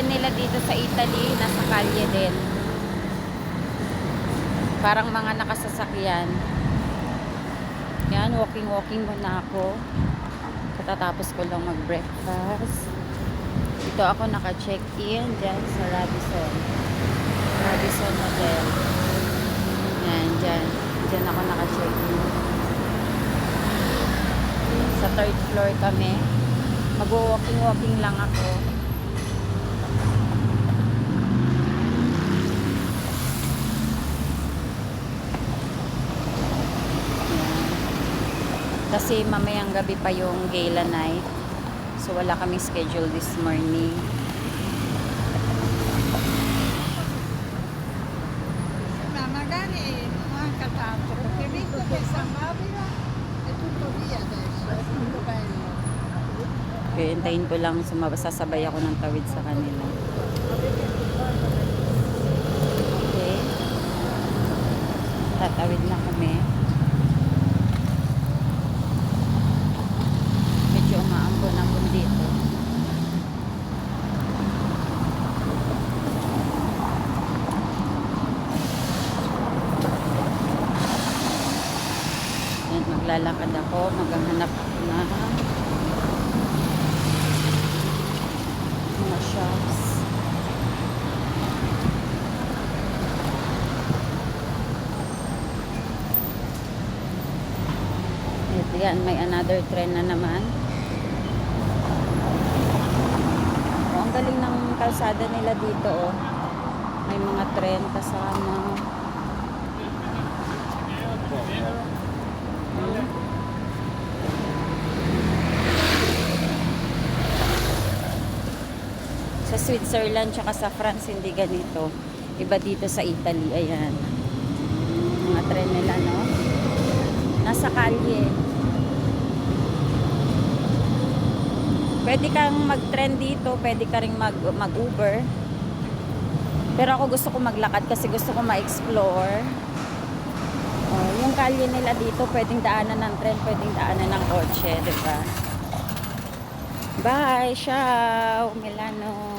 tren nila dito sa Italy, nasa kalye din. Parang mga nakasasakyan. Yan, walking muna ako. Katatapos ko lang mag-breakfast. Dito ako naka-check-in dyan sa Radisson Hotel. Yan, dyan. Dyan ako naka-check-in. Sa 3rd floor kami. Mag-walking lang ako. Kasi mamayang gabi pa yung gala night. So wala kaming schedule this morning. Magari manca tanto perché visto che San Babila è tutto via adesso, è tutto bello. Okay, hintayin ko lang sasabay ako ng tawid sa kanila. Okay. Tatawid na kami. Medyo umaambon dito. Yan, maglalakad ako. Maghahanap ako na mga shops. Yan, may another trend na naman. Oh, ang galing ng kalsada nila dito, oh. May mga trend kasama. Sa Switzerland tsaka sa France hindi ganito. Iba dito sa Italy. Ayan. Mga trend nila, no? Nasa kalye. Pwede kang mag-trend dito, pwede ka rin mag-Uber. Pero ako gusto ko maglakad kasi gusto ko ma-explore. Oh, yung kalye nila dito, pwedeng daanan ng tren, pwedeng daanan ng kotse, diba? Bye, ciao, Milano.